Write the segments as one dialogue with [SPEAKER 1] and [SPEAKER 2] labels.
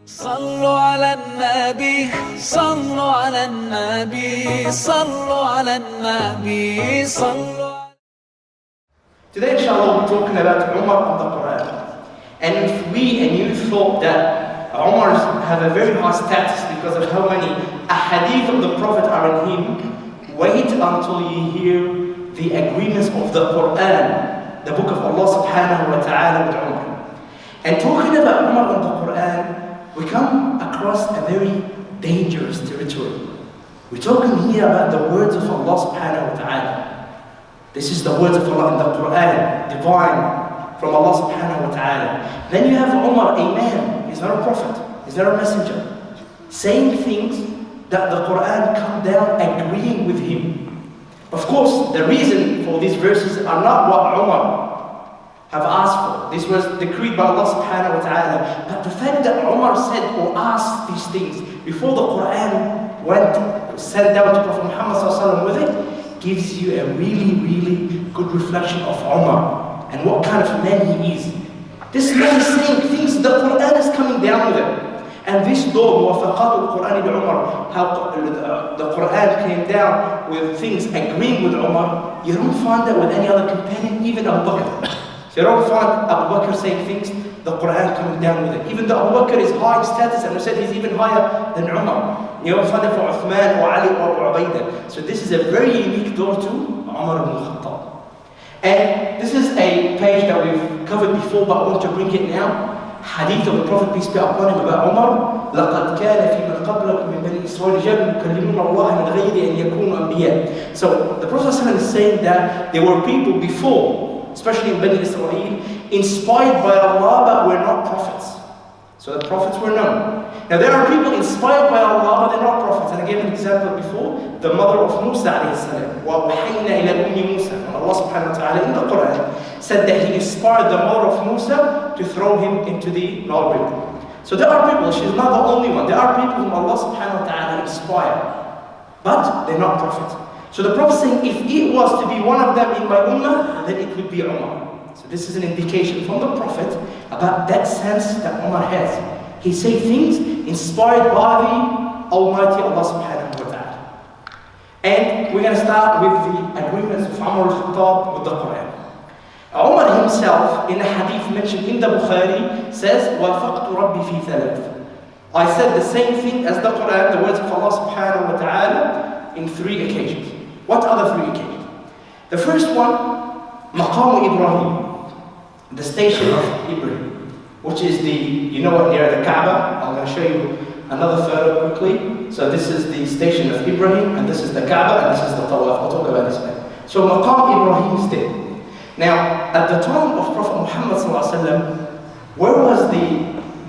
[SPEAKER 1] صلوا على النبي صلوا على النبي صلوا على النبي صلوا.
[SPEAKER 2] Today, inshallah, we're talking about Omar and the Quran. And if we and you thought that Omar have a very high status because of how many ahadith of the Prophet are in him, wait until you hear the agreements of the Quran, the book of Allah subhanahu wa ta'ala with Omar. And talking about Omar and the Quran, we come across a very dangerous territory. We're talking here about the words of Allah subhanahu wa ta'ala. This is the words of Allah in the Quran, divine from Allah subhanahu wa ta'ala. Then you have Omar, a man, he's not a prophet, he's not a messenger, saying things that the Quran come down agreeing with him. Of course, the reason for these verses are not what Omar have asked for. This was decreed by Allah subhanahu wa ta'ala. But the fact that Omar said or asked these things before the Quran went sent down to Prophet Muhammad sallallahu alaihi wasallam with it, gives you a really good reflection of Omar and what kind of man he is. This man is saying things, the Quran is coming down with it. And this door, muwafaqat al-Quran in Umar, how the Quran came down with things agreeing with Umar, you don't find that with any other companion, even Abu Bakr. So you don't find Abu Bakr saying things, the Quran coming down with it. Even though Abu Bakr is high in status, and we said he's even higher than Umar. You don't find it for Uthman or Ali or Abu Ubaidah. So this is a very unique door to Umar ibn Khattab. And this is a page that we've covered before, but I want to bring it now. Hadith of the Prophet, peace be upon him, about Umar. لَقَدْ كَانَ فِي مَنْ قَبْلَكُمْ مِنْ بَنِي إِسْرَائِيلَ رِجَالٌ يُكَلِّمُونَ اللَّهَ مِنْ غَيْرِ أَنْ يَكُونُوا أَنْبِيَاءَ. So the Prophet is saying that there were people before, especially in Bani Israel, inspired by Allah but were not prophets. So the prophets were known. Now there are people inspired by Allah but they're not prophets. And I gave an example before, the mother of Musa alayhi salam. وَأَوْحَيْنَا إِلَى أُمِّ مُوسَى. And Allah subhanahu wa ta'ala in the Quran said that He inspired the mother of Musa to throw him into the Nile River. So there are people, she's not the only one. There are people whom Allah subhanahu wa ta'ala inspired, but they're not prophets. So the Prophet saying, if it was to be one of them in my ummah, then it would be Umar. So this is an indication from the Prophet about that sense that Umar has. He says things inspired by the Almighty Allah subhanahu wa ta'ala. And we're going to start with the agreements of Umar al-Khattab with the Quran. Umar himself, in a hadith mentioned in the Bukhari, says, وَافَقْتُ رَبِّي فِي ثَلَاثٍ. I said the same thing as the Quran, the words of Allah subhanahu wa ta'ala, in 3 occasions. What are the 3 occasions? The first one, maqam Ibrahim, the station of Ibrahim, which is the, you know what, near the Kaaba. I'm going to show you another photo quickly. So this is the station of Ibrahim, and this is the Kaaba, and this is the Tawaf. I'll talk about this later. So maqam Ibrahim is there. Now, at the time of Prophet Muhammad sallallahu alaihi wasallam, where was the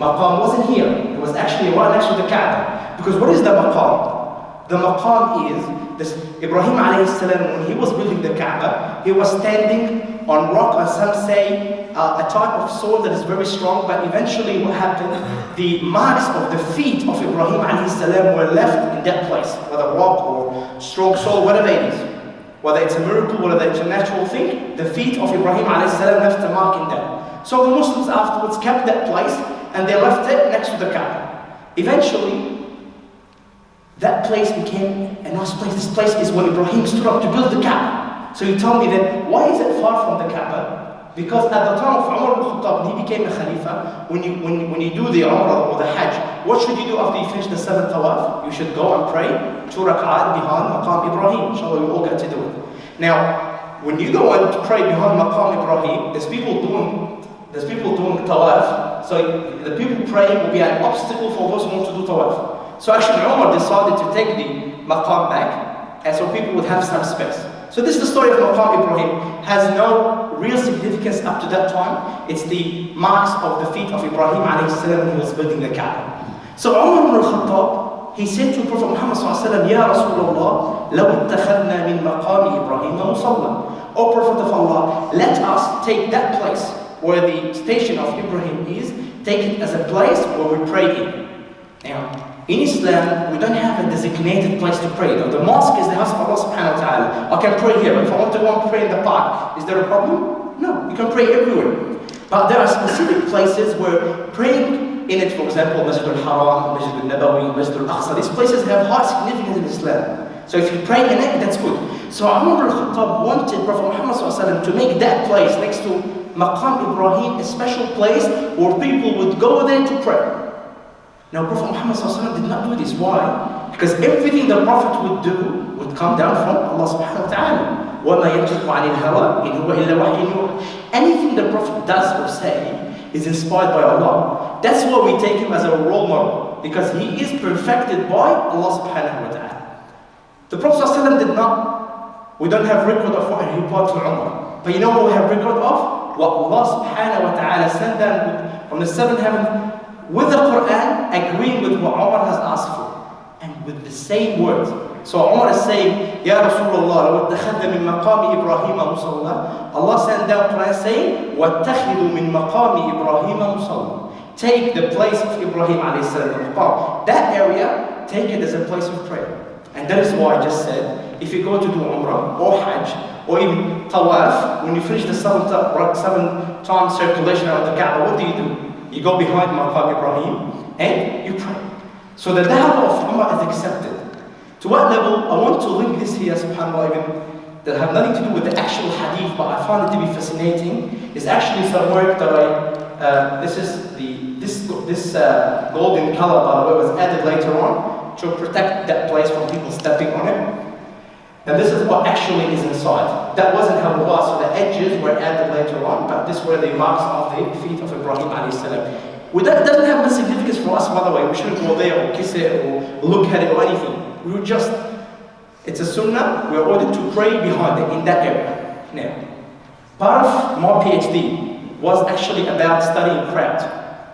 [SPEAKER 2] maqam? It wasn't here. It was actually right next to the Kaaba. Because what is the maqam? The maqam is this Ibrahim alayhi salam, when he was building the Kaaba, he was standing on rock, or some say a type of soil that is very strong, but eventually what happened, the marks of the feet of Ibrahim alayhi salam were left in that place, whether rock or strong soil, whatever it is. Whether it's a miracle, whether it's a natural thing, the feet of Ibrahim alayhi salam left a mark in that. So the Muslims afterwards kept that place and they left it next to the Kaaba. Eventually, that place became a nice place. This place is when Ibrahim stood up to build the Kaaba. So you tell me that, why is it far from the Kaaba? Because at the time of Umar ibn Khattab, when he became a Khalifa, when you do the Umrah or the Hajj, what should you do after you finish the 7th Tawaf? You should go and pray 2 rak'at behind maqam Ibrahim. Inshallah, we all get to do it. Now, when you go and pray behind maqam Ibrahim, there's people doing Tawaf. So the people praying will be an obstacle for those who want to do Tawaf. So actually Umar decided to take the maqam back, and so people would have some space. So this is the story of maqam Ibrahim. Has no real significance up to that time. It's the marks of the feet of Ibrahim alayhi salam when he was building the Kaaba. So Umar ibn al-Khattab, he said to Prophet Muhammad sallallahu alaihi wasallam, Ya Rasulullah, لَوْ اتَّخَذْنَا مِنْ مَقَامِ إِبْرَاهِيمَ مُصَلًّى. O Prophet of Allah, let us take that place where the station of Ibrahim is, take it as a place where we pray in. Now, in Islam, we don't have a designated place to pray. The mosque is the house of Allah subhanahu wa ta'ala. I can pray here, but if I want to go and pray in the park, is there a problem? No, you can pray everywhere. But there are specific places where praying in it, for example, Masjid al-Haram, Masjid al-Nabawi, Masjid al-Aqsa, these places have high significance in Islam. So if you pray in it, that's good. So Umar al-Khattab wanted Prophet Muhammad ﷺ to make that place next to Maqam Ibrahim a special place where people would go there to pray. Now Prophet Muhammad ﷺ did not do this. Why? Because everything the Prophet would do would come down from Allah subhanahu wa ta'ala. وَمَا يَنْطِقُ عَنِ الْهَوَىٰ إِنْ هُوَ إِلَّا وَحْيٌ يُوحَىٰ. Anything the Prophet does or say is inspired by Allah. That's why we take him as a role model, because he is perfected by Allah subhanahu wa ta'ala. The Prophet ﷺ did not, we don't have record of what he brought to Umar. But you know what we have record of? What Allah subhanahu wa ta'ala sent down from the seventh heaven with the Quran, agreeing with what Umar has asked for. And with the same words. So Umar is saying, Ya Rasulullah, وَاتَّخَذَ مِن مَقَامِ إِبْرَاهِيمَ مُصَلَّى. Allah sent down Quran saying, وَاتَّخِذُ مِن مَقَامِ إِبْرَاهِيمَ مُصَلَّى. Take the place of Ibrahim alayhi salam. That area, take it as a place of prayer. And that is why I just said, if you go to do Umrah or Hajj or even Tawaf, when you finish the seven time circulation around the Kaaba, what do? You go behind Maqam Ibrahim and you pray. So the da'wah of Umar is accepted. To what level? I want to link this here, subhanAllah, even that have nothing to do with the actual hadith, but I found it to be fascinating. It's actually some work that this golden color, by the way, was added later on to protect that place from people stepping on it. And this is what actually is inside. That wasn't how it was, so the edges were added later on, but this were the marks of the feet of Ibrahim alayhi salam. That doesn't have much significance for us, by the way. We shouldn't go there or kiss it or look at it or anything. We would just, it's a sunnah, we're ordered to pray behind it in that area. Now, part of my PhD was actually about studying craft.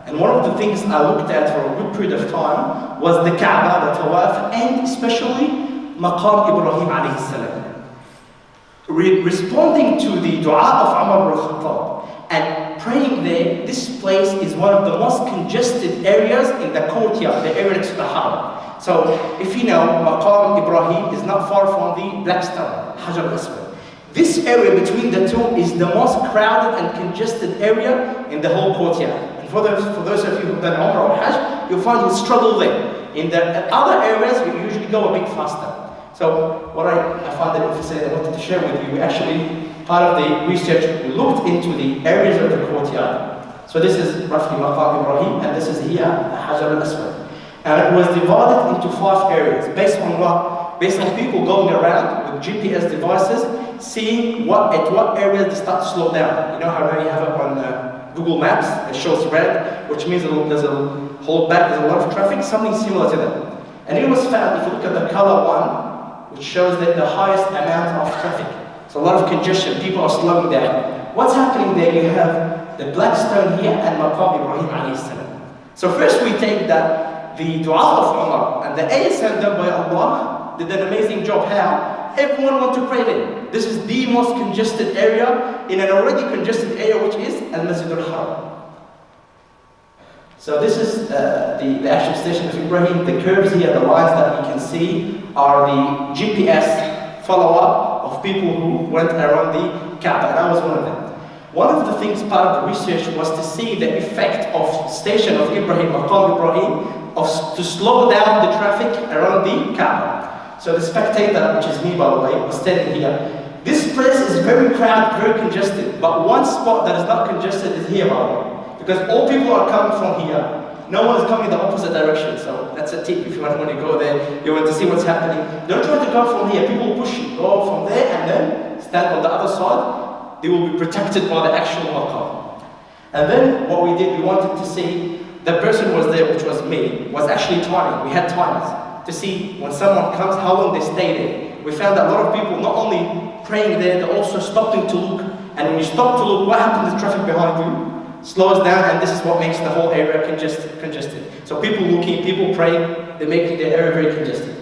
[SPEAKER 2] And one of the things I looked at for a good period of time was the Kaaba, the Tawaf, and especially Maqam Ibrahim alayhi salam. Responding to the dua of Umar al-Khattab and praying there, this place is one of the most congested areas in the courtyard, the area next to the Haram. So, if you know, Maqam Ibrahim is not far from the black stone, Hajar al-Aswad. This area between the two is the most crowded and congested area in the whole courtyard. And for those of you who've done Umrah or Hajj, you'll find you'll struggle there. In the other areas, you usually go a bit faster. So, what I found that fascinating, I wanted to share with you, actually, part of the research, we looked into the areas of the courtyard. So this is roughly Maqam Ibrahim, and this is here, Hajar al-Aswad. And it was divided into 5 areas, based on what? Based on people going around with GPS devices, seeing at what areas they start to slow down. You know how now you have it on Google Maps, it shows red, which means there's a hold back, there's a lot of traffic, something similar to that. And it was found, if you look at the color one, which shows that the highest amount of traffic. So a lot of congestion, people are slowing down. What's happening there? You have the black stone here and Maqam Ibrahim alayhi salam. So first we take that the dua of Umar and the ayah done by Allah did an amazing job. How? Everyone wants to pray there. This is the most congested area in an already congested area, which is Al-Masjid al-Haram. So this is the actual station of Ibrahim. The curves here, the lines that you can see are the GPS follow-up of people who went around the Kaaba, and I was one of them. One of the things, part of the research, was to see the effect of station of Ibrahim, Maqam Ibrahim, to slow down the traffic around the Kaaba. So the spectator, which is me by the way, was standing here. This place is very crowded, very congested, but one spot that is not congested is here by the way. Because all people are coming from here. No one is coming in the opposite direction. So that's a tip if you want to go there, you want to see what's happening. Don't try to go from here. People push you. Go from there and then stand on the other side. They will be protected by the actual maqam. And then what we did, we wanted to see the person who was there, which was me, was actually timing. We had timers to see when someone comes, how long they stay there. We found that a lot of people not only praying there, they're also stopping to look. And when you stop to look, what happens to the traffic behind you? Slows down, and this is what makes the whole area congested. So people looking, people praying, they're making the area very congested.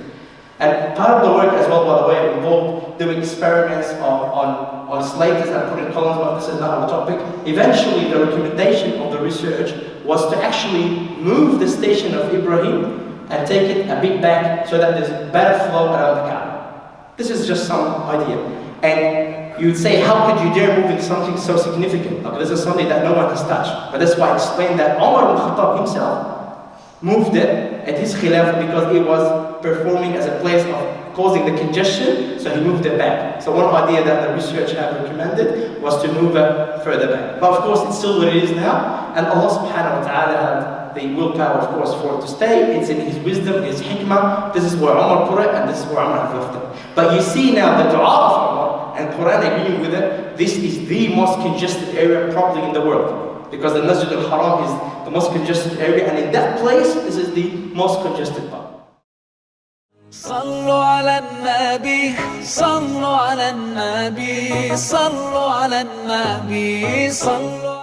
[SPEAKER 2] And part of the work as well, by the way, involved doing experiments on slates and putting columns, but this is not our topic. Eventually, the recommendation of the research was to actually move the station of Ibrahim and take it a bit back so that there's better flow around the Kaaba. This is just some idea. And you would say, how could you dare moving something so significant? Like, this is something that no one has touched. But that's why I explained that Omar ibn Khattab himself moved it at his khilafah because it was performing as a place of causing the congestion, so he moved it back. So one idea that the research have recommended was to move it further back. But of course, it's still what it is now, and Allah subhanahu wa ta'ala had the willpower, of course, for it to stay. It's in His wisdom, His hikmah. This is where Omar put it, and this is where Omar has left it. But you see now the dua of Omar, and Quran agreeing with it, this is the most congested area probably in the world. Because the Masjid al-Haram is the most congested area, and in that place, this is the most congested part.
[SPEAKER 1] صلوا على النبي صلوا على النبي صلوا على النبي صلوا